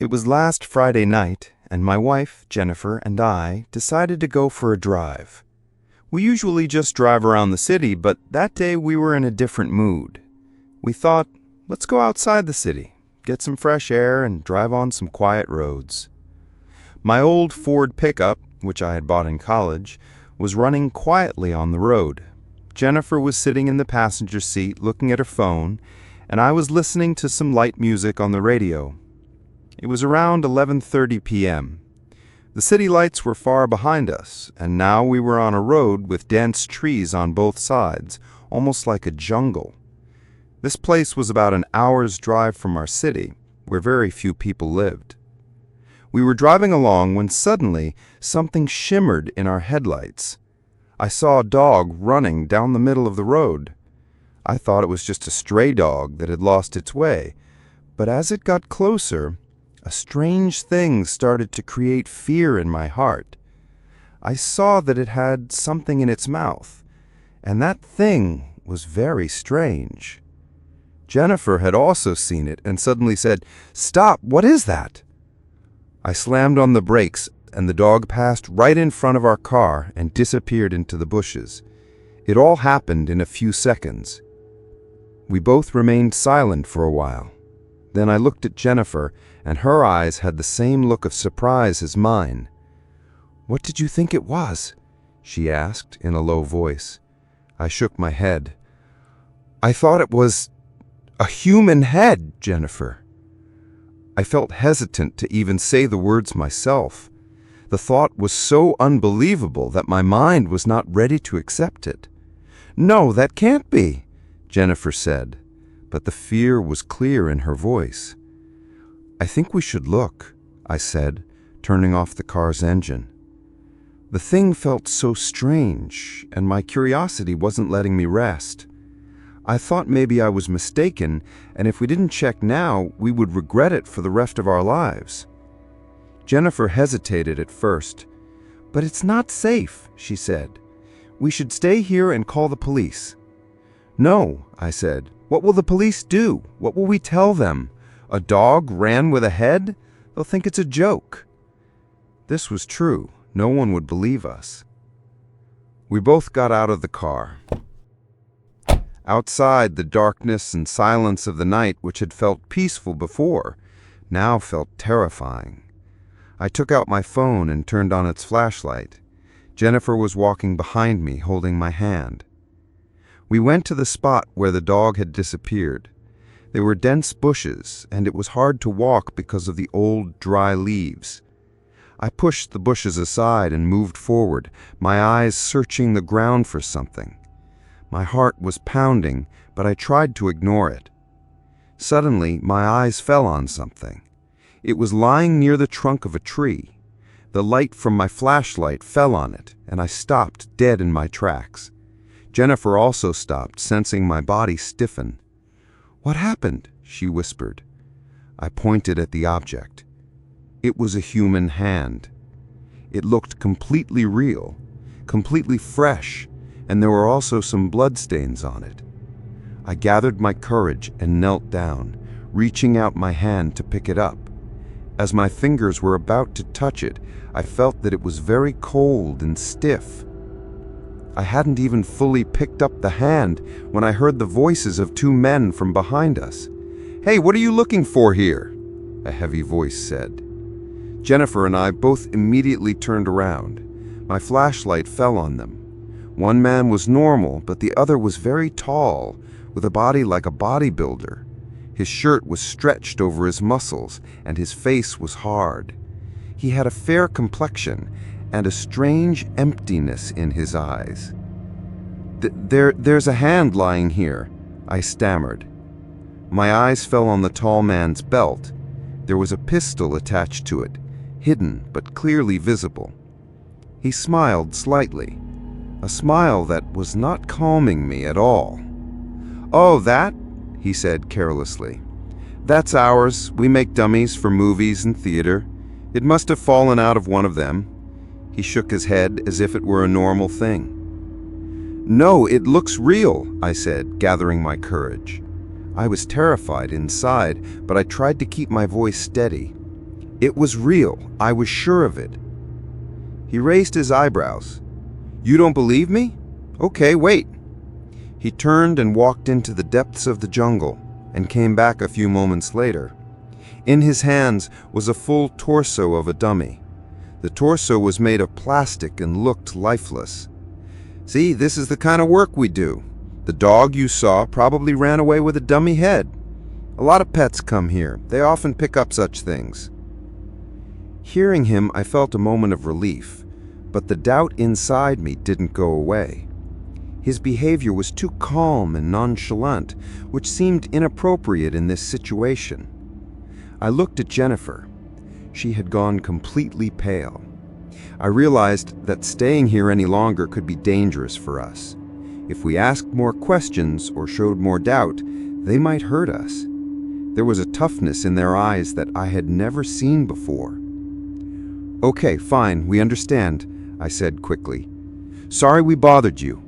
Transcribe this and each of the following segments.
It was last Friday night, and my wife, Jennifer, and I decided to go for a drive. We usually just drive around the city, but that day we were in a different mood. We thought, let's go outside the city, get some fresh air, and drive on some quiet roads. My old Ford pickup, which I had bought in college, was running quietly on the road. Jennifer was sitting in the passenger seat looking at her phone, and I was listening to some light music on the radio. It was around 11:30 p.m. The city lights were far behind us, and now we were on a road with dense trees on both sides, almost like a jungle. This place was about an hour's drive from our city, where very few people lived. We were driving along when suddenly something shimmered in our headlights. I saw a dog running down the middle of the road. I thought it was just a stray dog that had lost its way, but as it got closer, a strange thing started to create fear in my heart. I saw that it had something in its mouth, and that thing was very strange. Jennifer had also seen it and suddenly said, "Stop, what is that?" I slammed on the brakes, and the dog passed right in front of our car and disappeared into the bushes. It all happened in a few seconds. We both remained silent for a while. Then I looked at Jennifer, and her eyes had the same look of surprise as mine. "What did you think it was?" she asked in a low voice. I shook my head. "I thought it was a human head, Jennifer." I felt hesitant to even say the words myself. The thought was so unbelievable that my mind was not ready to accept it. "No, that can't be," Jennifer said, but the fear was clear in her voice. "I think we should look," I said, turning off the car's engine. The thing felt so strange, and my curiosity wasn't letting me rest. I thought maybe I was mistaken, and if we didn't check now, we would regret it for the rest of our lives. Jennifer hesitated at first. "But it's not safe," she said. "We should stay here and call the police." "No," I said. "What will the police do? What will we tell them? A dog ran with a head? They'll think it's a joke." This was true. No one would believe us. We both got out of the car. Outside, the darkness and silence of the night, which had felt peaceful before, now felt terrifying. I took out my phone and turned on its flashlight. Jennifer was walking behind me, holding my hand. We went to the spot where the dog had disappeared. There were dense bushes, and it was hard to walk because of the old, dry leaves. I pushed the bushes aside and moved forward, my eyes searching the ground for something. My heart was pounding, but I tried to ignore it. Suddenly, my eyes fell on something. It was lying near the trunk of a tree. The light from my flashlight fell on it, and I stopped dead in my tracks. Jennifer also stopped, sensing my body stiffen. "What happened?" she whispered. I pointed at the object. It was a human hand. It looked completely real, completely fresh, and there were also some bloodstains on it. I gathered my courage and knelt down, reaching out my hand to pick it up. As my fingers were about to touch it, I felt that it was very cold and stiff. I hadn't even fully picked up the hand when I heard the voices of two men from behind us. "Hey, what are you looking for here?" a heavy voice said. Jennifer and I both immediately turned around. My flashlight fell on them. One man was normal, but the other was very tall, with a body like a bodybuilder. His shirt was stretched over his muscles, and his face was hard. He had a fair complexion and a strange emptiness in his eyes. There's a hand lying here," I stammered. My eyes fell on the tall man's belt. There was a pistol attached to it, hidden but clearly visible. He smiled slightly, a smile that was not calming me at all. "Oh, that?" he said carelessly. "That's ours. We make dummies for movies and theater. It must have fallen out of one of them." He shook his head as if it were a normal thing. "No, it looks real," I said, gathering my courage. I was terrified inside, but I tried to keep my voice steady. It was real. I was sure of it. He raised his eyebrows. You don't believe me? Okay, wait. He turned and walked into the depths of the jungle and came back a few moments later. In his hands was a full torso of a dummy. The torso was made of plastic and looked lifeless. See, this is the kind of work we do. The dog you saw probably ran away with a dummy head. A lot of pets come here. They often pick up such things. Hearing him, I felt a moment of relief, but the doubt inside me didn't go away. His behavior was too calm and nonchalant, which seemed inappropriate in this situation. I looked at Jennifer. She had gone completely pale. I realized that staying here any longer could be dangerous for us. If we asked more questions or showed more doubt, they might hurt us. There was a toughness in their eyes that I had never seen before. Okay, fine, we understand, I said quickly. Sorry we bothered you.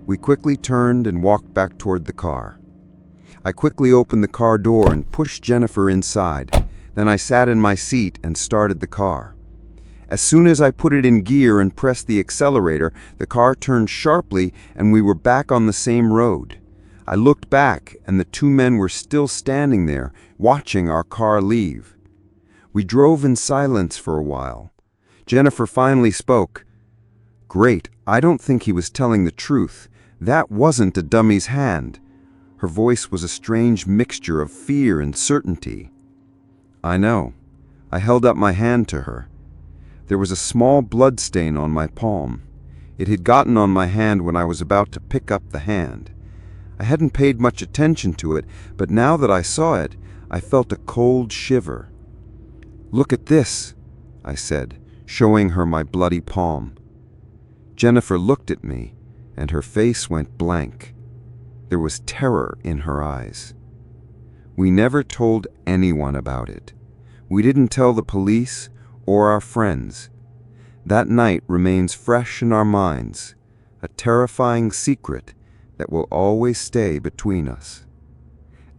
We quickly turned and walked back toward the car. I quickly opened the car door and pushed Jennifer inside. Then I sat in my seat and started the car. As soon as I put it in gear and pressed the accelerator, the car turned sharply and we were back on the same road. I looked back and the two men were still standing there, watching our car leave. We drove in silence for a while. Jennifer finally spoke. Great, I don't think he was telling the truth. That wasn't a dummy's hand. Her voice was a strange mixture of fear and certainty. I know. I held up my hand to her. There was a small blood stain on my palm. It had gotten on my hand when I was about to pick up the hand. I hadn't paid much attention to it, but now that I saw it, I felt a cold shiver. Look at this, I said, showing her my bloody palm. Jennifer looked at me, and her face went blank. There was terror in her eyes. We never told anyone about it. We didn't tell the police or our friends. That night remains fresh in our minds, a terrifying secret that will always stay between us.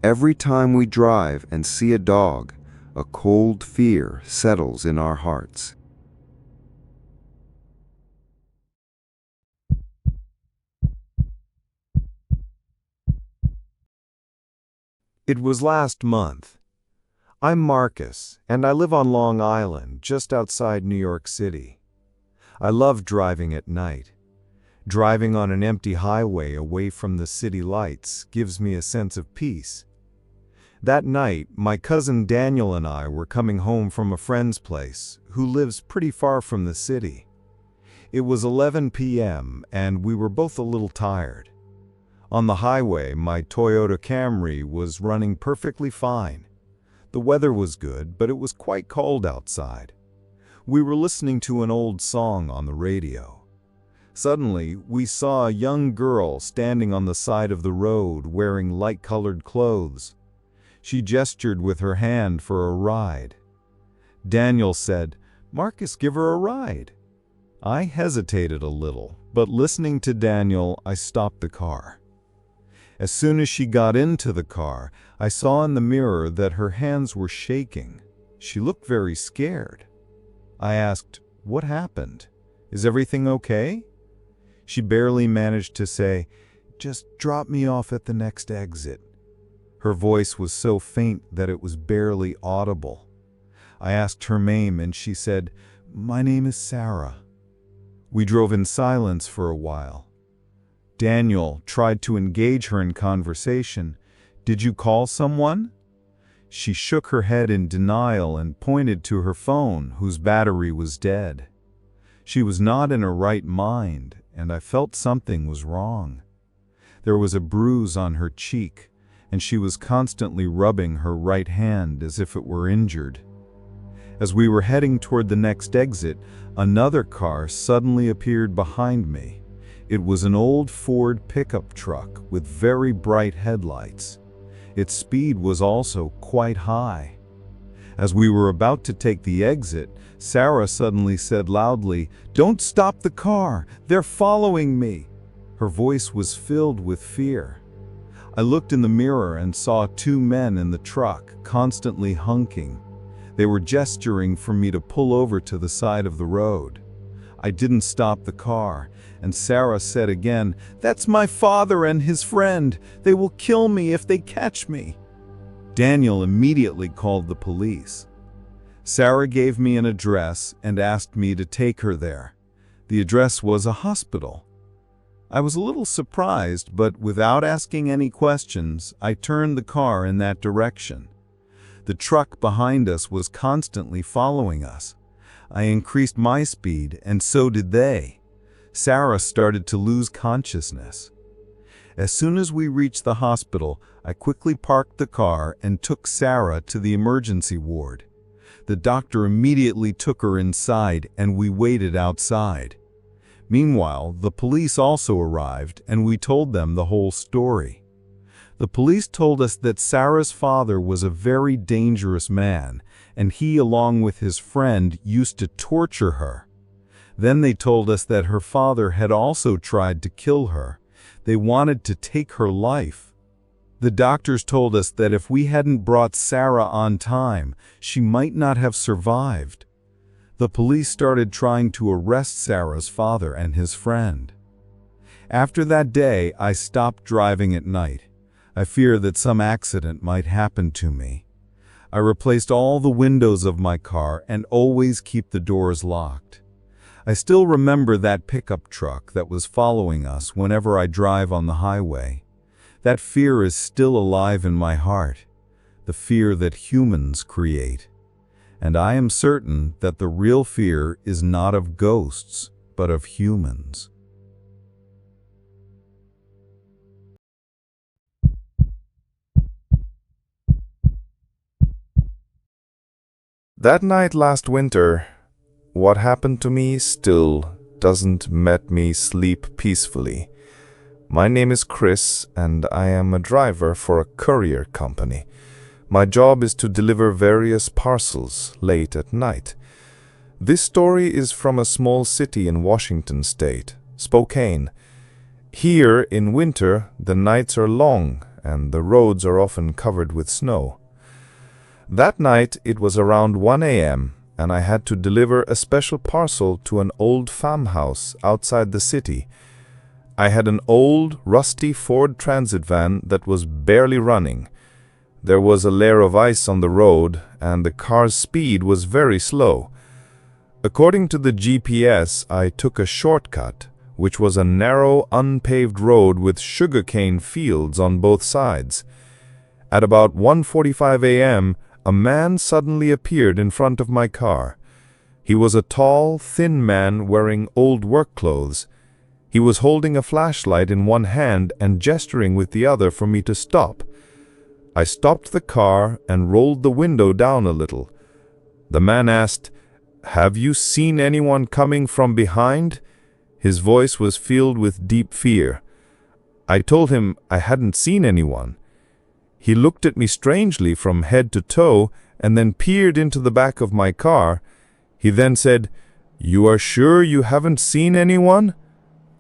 Every time we drive and see a dog, a cold fear settles in our hearts. It was last month. I'm Marcus, and I live on Long Island, just outside New York City. I love driving at night. Driving on an empty highway away from the city lights gives me a sense of peace. That night, my cousin Daniel and I were coming home from a friend's place, who lives pretty far from the city. It was 11 p.m., and we were both a little tired. On the highway, my Toyota Camry was running perfectly fine. The weather was good, but it was quite cold outside. We were listening to an old song on the radio. Suddenly, we saw a young girl standing on the side of the road wearing light-colored clothes. She gestured with her hand for a ride. Daniel said, "Marcus, give her a ride." I hesitated a little, but listening to Daniel, I stopped the car. As soon as she got into the car, I saw in the mirror that her hands were shaking. She looked very scared. I asked, "What happened? Is everything okay?" She barely managed to say, "Just drop me off at the next exit." Her voice was so faint that it was barely audible. I asked her name and she said, "My name is Sarah." We drove in silence for a while. Daniel tried to engage her in conversation. "Did you call someone?" She shook her head in denial and pointed to her phone, whose battery was dead. She was not in her right mind, and I felt something was wrong. There was a bruise on her cheek, and she was constantly rubbing her right hand as if it were injured. As we were heading toward the next exit, another car suddenly appeared behind me. It was an old Ford pickup truck with very bright headlights. Its speed was also quite high. As we were about to take the exit, Sarah suddenly said loudly, "Don't stop the car! They're following me!" Her voice was filled with fear. I looked in the mirror and saw two men in the truck, constantly honking. They were gesturing for me to pull over to the side of the road. I didn't stop the car, and Sarah said again, "That's my father and his friend. They will kill me if they catch me." Daniel immediately called the police. Sarah gave me an address and asked me to take her there. The address was a hospital. I was a little surprised, but without asking any questions, I turned the car in that direction. The truck behind us was constantly following us. I increased my speed, and so did they. Sarah started to lose consciousness. As soon as we reached the hospital, I quickly parked the car and took Sarah to the emergency ward. The doctor immediately took her inside, and we waited outside. Meanwhile, the police also arrived, and we told them the whole story. The police told us that Sarah's father was a very dangerous man, and he, along with his friend, used to torture her. Then they told us that her father had also tried to kill her. They wanted to take her life. The doctors told us that if we hadn't brought Sarah on time, she might not have survived. The police started trying to arrest Sarah's father and his friend. After that day, I stopped driving at night. I fear that some accident might happen to me. I replaced all the windows of my car and always keep the doors locked. I still remember that pickup truck that was following us whenever I drive on the highway. That fear is still alive in my heart, the fear that humans create. And I am certain that the real fear is not of ghosts, but of humans. That night last winter, what happened to me still doesn't let me sleep peacefully. My name is Chris, and I am a driver for a courier company. My job is to deliver various parcels late at night. This story is from a small city in Washington state, Spokane. Here, in winter, the nights are long, and the roads are often covered with snow. That night, it was around 1 a.m., and I had to deliver a special parcel to an old farmhouse outside the city. I had an old, rusty Ford Transit van that was barely running. There was a layer of ice on the road, and the car's speed was very slow. According to the GPS, I took a shortcut, which was a narrow, unpaved road with sugarcane fields on both sides. At about 1:45 a.m., a man suddenly appeared in front of my car. He was a tall, thin man wearing old work clothes. He was holding a flashlight in one hand and gesturing with the other for me to stop. I stopped the car and rolled the window down a little. The man asked, "Have you seen anyone coming from behind?" His voice was filled with deep fear. I told him I hadn't seen anyone. He looked at me strangely from head to toe and then peered into the back of my car. He then said, "You are sure you haven't seen anyone?"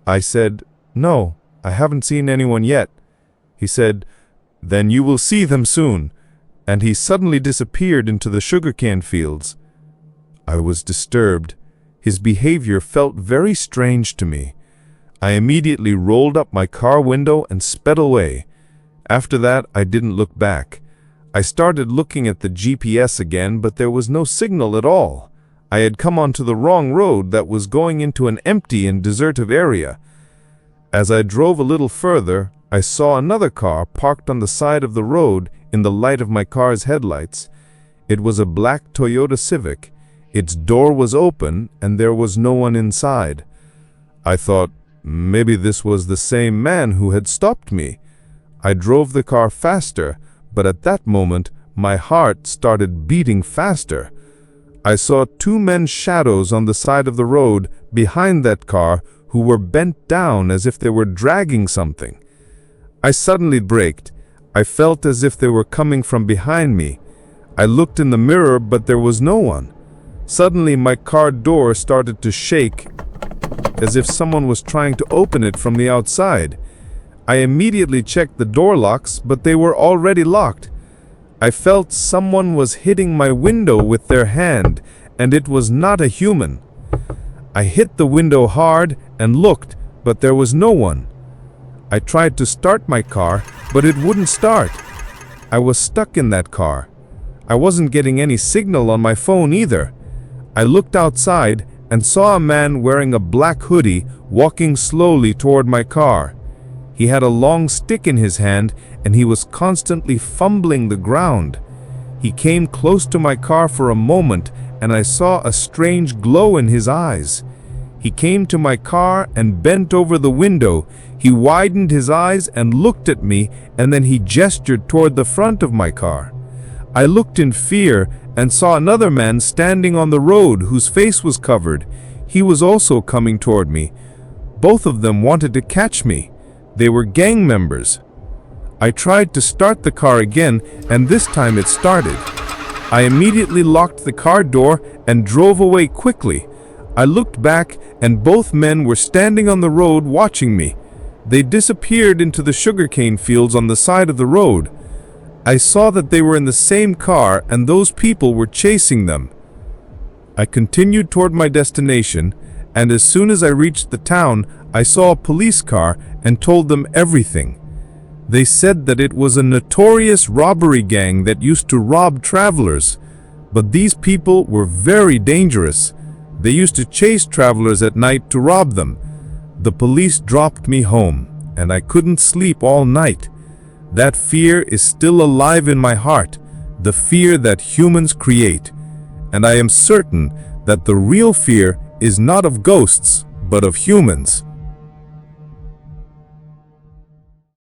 I said, "No, I haven't seen anyone yet." He said, "Then you will see them soon," and he suddenly disappeared into the sugarcane fields. I was disturbed. His behavior felt very strange to me. I immediately rolled up my car window and sped away. After that, I didn't look back. I started looking at the GPS again, but there was no signal at all. I had come onto the wrong road that was going into an empty and deserted area. As I drove a little further, I saw another car parked on the side of the road in the light of my car's headlights. It was a black Toyota Civic. Its door was open and there was no one inside. I thought, maybe this was the same man who had stopped me. I drove the car faster, but at that moment, my heart started beating faster. I saw two men's shadows on the side of the road behind that car who were bent down as if they were dragging something. I suddenly braked. I felt as if they were coming from behind me. I looked in the mirror, but there was no one. Suddenly, my car door started to shake as if someone was trying to open it from the outside. I immediately checked the door locks, but they were already locked. I felt someone was hitting my window with their hand, and it was not a human. I hit the window hard and looked, but there was no one. I tried to start my car, but it wouldn't start. I was stuck in that car. I wasn't getting any signal on my phone either. I looked outside and saw a man wearing a black hoodie walking slowly toward my car. He had a long stick in his hand and he was constantly fumbling the ground. He came close to my car for a moment and I saw a strange glow in his eyes. He came to my car and bent over the window. He widened his eyes and looked at me, and then he gestured toward the front of my car. I looked in fear and saw another man standing on the road whose face was covered. He was also coming toward me. Both of them wanted to catch me. They were gang members. I tried to start the car again, and this time it started. I immediately locked the car door and drove away quickly. I looked back, and both men were standing on the road watching me. They disappeared into the sugarcane fields on the side of the road. I saw that they were in the same car, and those people were chasing them. I continued toward my destination, and as soon as I reached the town, I saw a police car and told them everything. They said that it was a notorious robbery gang that used to rob travelers, but these people were very dangerous. They used to chase travelers at night to rob them. The police dropped me home, and I couldn't sleep all night. That fear is still alive in my heart, the fear that humans create. And I am certain that the real fear is not of ghosts, but of humans.